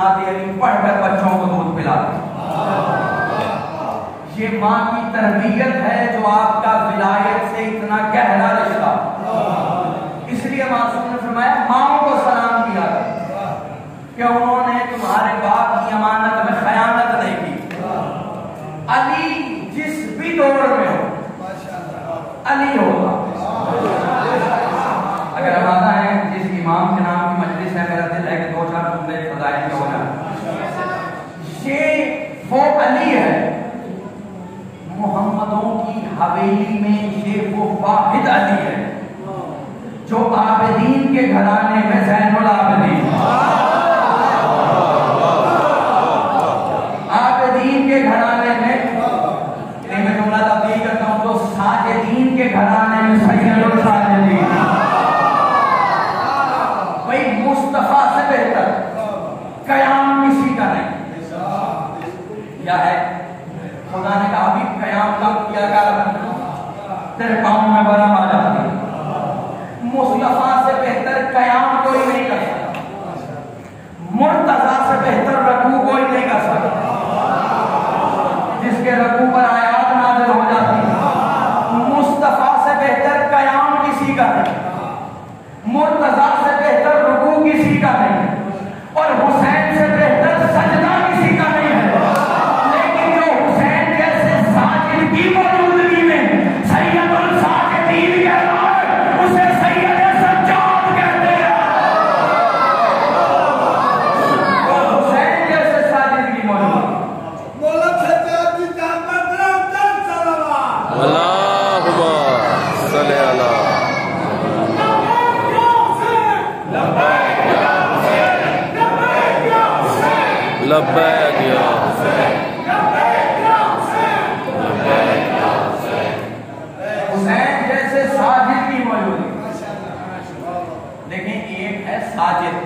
نعت علی پڑھ کر بچوں کو دودھ پلاتے. یہ ماں کی تربیت ہے جو آپ کا ولایت سے اتنا گہرا رشتہ. اس لیے معصوم نے فرمایا ماؤں کو سلام کیا کہ انہوں نے تمہارے باپ کی امانت میں خیانت نہیں کی. علی جس بھی دور میں ہو علی ہوگا. اگر ہم آتا ہے جس امام کے نام کی مجلس ہے میرا دل ہے کہ 2-4 جملے فضائل کے ہو جائیں. یہ وہ علی ہے محمدوں کی حویلی میں. یہ وہ واحد علی ہے جو عابدین کے گھرانے میں زین العابدین, عابدین کے گھرانے میں میں جملہ تبدیل کرتا ہوں تو ساجدین کے گھرانے میں سید الساجدین. بھائی مصطفیٰ سے بہتر قیام کسی کا نہیں. کیا ہے خدا نے کہا بھی قیام کب کیا کر تیرے پاؤں میں برم آ جاتی. مصطفیٰ سے بہتر قیام کوئی نہیں کر سکتا. مرتضیٰ سے بہتر رکوع کوئی نہیں کر سکتا. جس کے رکوع پر آیات نازل ہو جاتی. مصطفیٰ سے بہتر قیام کسی کا نہیں. مرتضیٰ سے بہتر رکوع کسی کا نہیں. اور حسین سے بہتر سجدہ کسی کا نہیں ہے. لیکن جو حسین جیسے ساجد کی موجودگی میں سید الساجدین کہتا ہے اسے سید سجاد کہتے ہیں. اور حسین جیسے ساجد کی موجودگی اللہم صلی اللہ لبیک یا حسین جیسے ساجد کی موجودگی. لیکن ایک ہے ساجد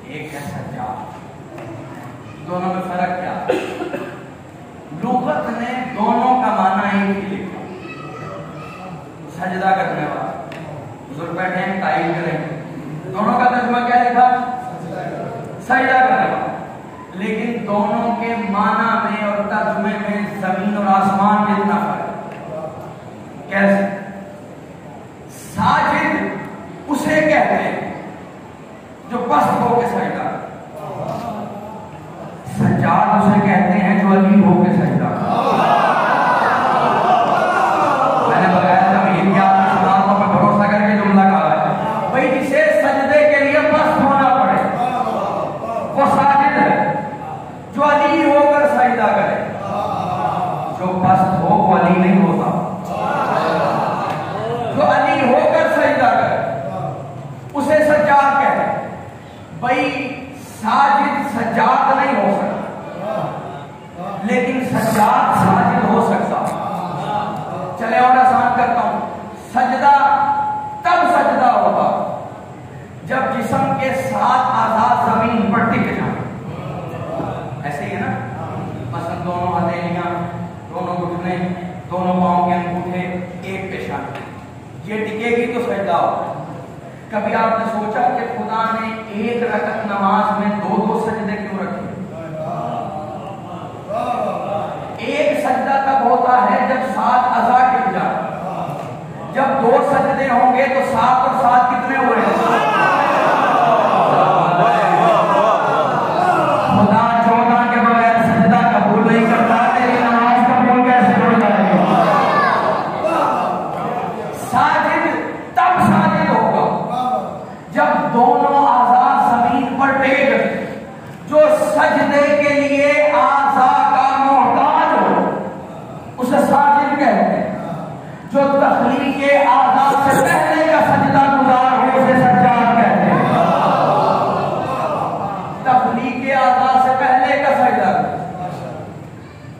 ایک ہے سجاد. دونوں میں فرق کیا؟ لغت نے دونوں کا معنی ایک ہی لکھا. سجدہ کرنے والا بزرگ بیٹھے ہیں تعین کریں دونوں کا ترجمہ کیا لکھا؟ سجدہ کرنے والا. لیکن دونوں کے معنی میں اور ترجمے میں زمین اور آسمان جتنا فرق. کیسے؟ ساجد اسے کہتے ہیں جو پست ہو کے سجدہ. سجاد اسے کہتے ہیں جو علی ہو کے سجدہ. میں نے بتایا تھا یہ کیا باتوں پہ بھروسہ کر کے جملہ کہا ہے. بھائی جسے سجدے کے لیے پست ہونا پڑے وہ ساجد ہے. جو علی ہو کر سجدہ کرے جو پست ہو وہ علی نہیں ہوتا. جو علی ہو کر سجدہ کرے اسے سجاد کہتے ہیں. بھائی ساجد سجاد نہیں ہو سکتا لیکن سجاد ساجد ہو سکتا. چلے اور آسان کرتا ہوں. سجدہ تب سجدہ ہوگا جب جسم کے 7 اعضاء زمین پر ٹک جائیں. ایسے ہی ہے نا. مثلا دونوں ہتھیلیاں دونوں گھٹنے دونوں پاؤں کے انگوٹھے ایک پیشانی یہ ٹکے گی تو سجدہ ہوگا. کبھی آپ نے سوچا کہ خدا نے ایک رکعت نماز میں 2 سجدے کیوں رکھے؟ ایک سجدہ تب ہوتا ہے جب 7 اعضاء ٹک جائیں. جب 2 سجدے ہوں گے تو 7 اور 7 کتنے ہوئے ہیں؟ خدا 14 کے بغیر سجدہ قبول نہیں کرتا. تیری نماز قبول کیسے ہو جائے گی؟ ساجد تب ساجد ہوگا جب دونوں اعضاء زمین پر ٹیک جو سجدے کے لیے اعضاء کا محتاج ہو اسے ساجد کہتے ہیں. جو تخلیق کے اعضاء سے پہلے کا سجدہ گزار ہو اسے سجاد کہتے ہیں. تخلیق کے اعضاء سے پہلے کا سجدہ.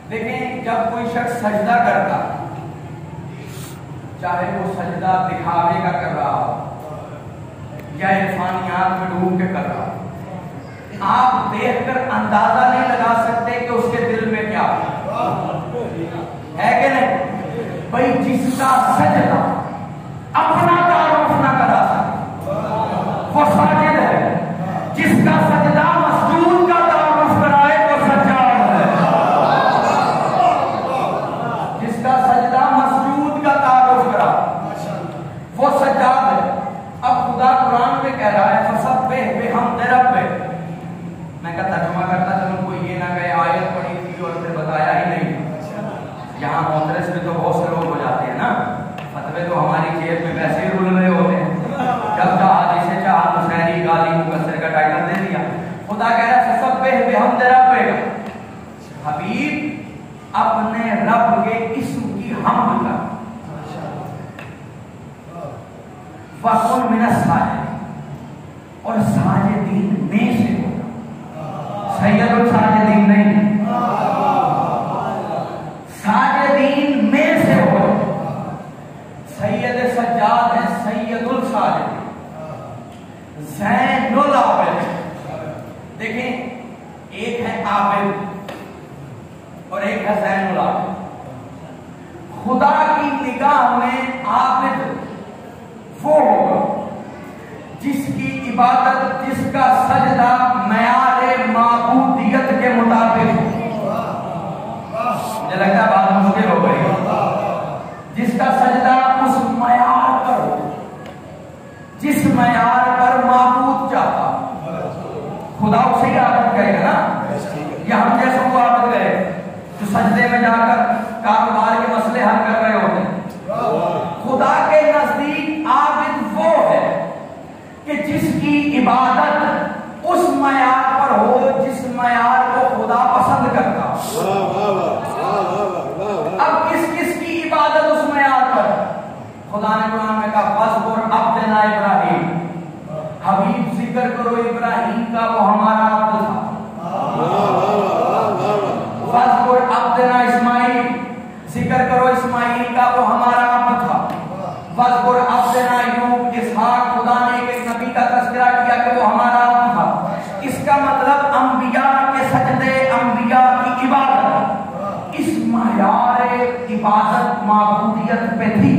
لیکن جب کوئی شخص سجدہ کرتا چاہے وہ سجدہ دکھاوے کا کر رہا ہو یا عرفانیات میں ڈوب کے کر رہا ہو آپ دیکھ کر اندازہ نہیں لگا سکتے کہ اس کے دل میں کیا ہے کہ نہیں. بھائی جس کا سجدہ اپنا تعارف نہ کرا سکے وہ ساجد ہے. جس کا سجدہ لبے گا حبیب اپنے رب کے اسم کی حمد کر وَقُلْ مِنَ السَّاجِدِينَ اور ساجدین میں سے ہوگا سید الساجدین نہیں ساجدین میں سے ہوگا سید سجاد ہے سید الساجدین زین العابد دیکھیں ایک ہے عابد اور ایک ہے زین العابد خدا کی نگاہ میں عابد وہ ہوگا جس کی عبادت جس کا سجدہ معیار معبودیت کے مطابق مجھے لگتا ہے بات مشکل ہو گئی جس کا سجدہ اس معیار پر ہو جس معیار پر معبود چاہتا خدا اسے ہی عابد کہے گا نا یا ہم جیسے کو عابد کرے جو سجدے میں جا کر کاروبار کے مسئلے حل کر رہے ہوتے ہیں خدا کے نزدیک عابد وہ ہے کہ جس کی عبادت اس معیار پر ہو جس معیار کو خدا پسند کرتا اب کس کس کی عبادت اس معیار پر خدا نے قرآن میں کہا فَاذْكُرْ عَبْدَنَا ابراہیم حبیب ذکر کرو ابراہیم کا وہ ہمارا عبد تھا فَاذْكُرْ عَبْدَنَا اسماعیل ذکر کرو اسماعیل کا وہ ہمارا عبد تھا وَاذْكُرْ عَبْدَنَا یعقوب اسحاق خدا نے ایک نبی کا تذکرہ کیا کہ وہ ہمارا عبد تھا اس کا مطلب انبیاء کے سجدے انبیاء کی عبادت اس معیار عبادت معبودیت پہ تھی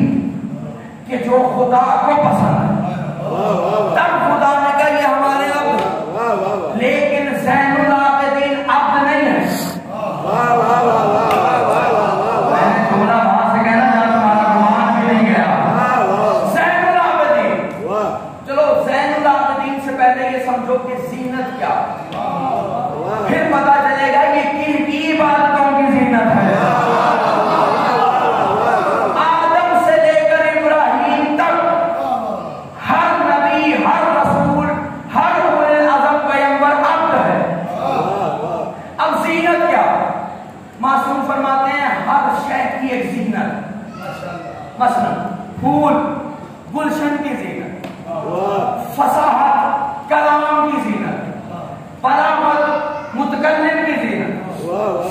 کہ جو خدا کو پسند ہے تب خدا نے کہا یہ ہمارے عبد لیکن زین العابدین عبد نہیں ہے میں نے جملہ وہاں سے کہنا جہاں تمہارا گمان بھی نہیں گیا زین العابدین چلو زین العابدین سے پہلے یہ سمجھو کہ زینت کیا پھر پتا چلے گا یہ کن کی عبادتوں کی زینت ہے مثلا پھول گلشن کی زینت فصاحت کلام کی زینت بلاغت متکلم کی زینت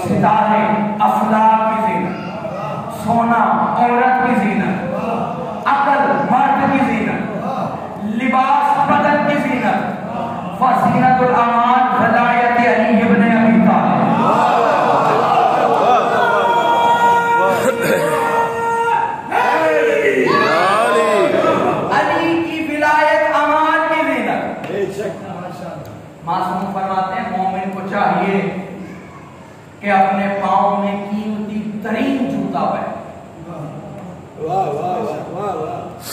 ستارے افلاک کی زینت سونا عورت کی زینت عقل مرد کی زینت لباس بدن کی زینت وزینت الاعمال ولایت علی ابن ابی طالب معصوم فرماتے ہیں مومن کو چاہیے کہ اپنے پاؤں میں قیمتی ترین جوتا پہنے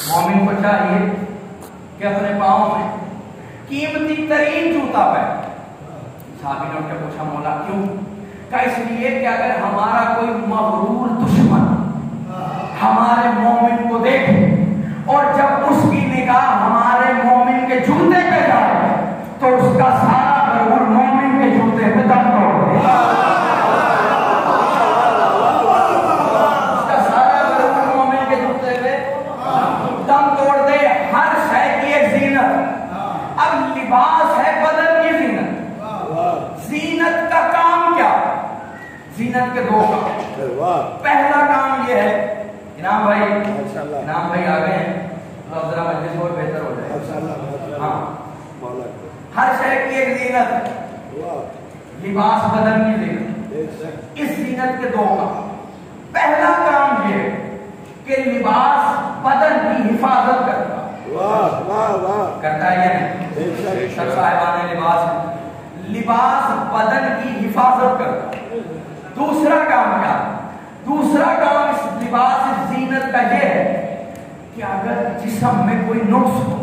مومن کو چاہیے کہ اپنے پاؤں میں قیمتی ترین جوتا پہنے صحابی نے ان کے پوچھا مولا کیوں کہا اس لیے کہ اگر ہمارا کوئی مغرور دشمن ہمارے مومن کو دیکھے اور جب اس کی نگاہ ہمارے مومن کے جوتے پہ جائے تو اس کا سارا غرور مومن کے جوتے پہ دم توڑ دے اس کا سارا غرور مومن کے جوتے پہ دم توڑ دے ہر شے کی ایک زینت اب لباس ہے بدن کی زینت زینت کا کام کیا زینت کے دو کام پہلا کام یہ ہے انعام بھائی آ گئے ہیں تو ذرا مجلس اور بہتر ہو جائے ہاں ہر شے کی ایک زینت ہے لباس بدن کی زینت اس زینت کے دو کام پہلا کام یہ کہ لباس بدن کی حفاظت کرتا ہے یا نہیں سب صاحبان لباس ہے لباس بدن کی حفاظت کرتا ہے دوسرا کام کیا دوسرا کام اس لباس اس زینت کا یہ ہے کہ اگر جسم میں کوئی نقص ہو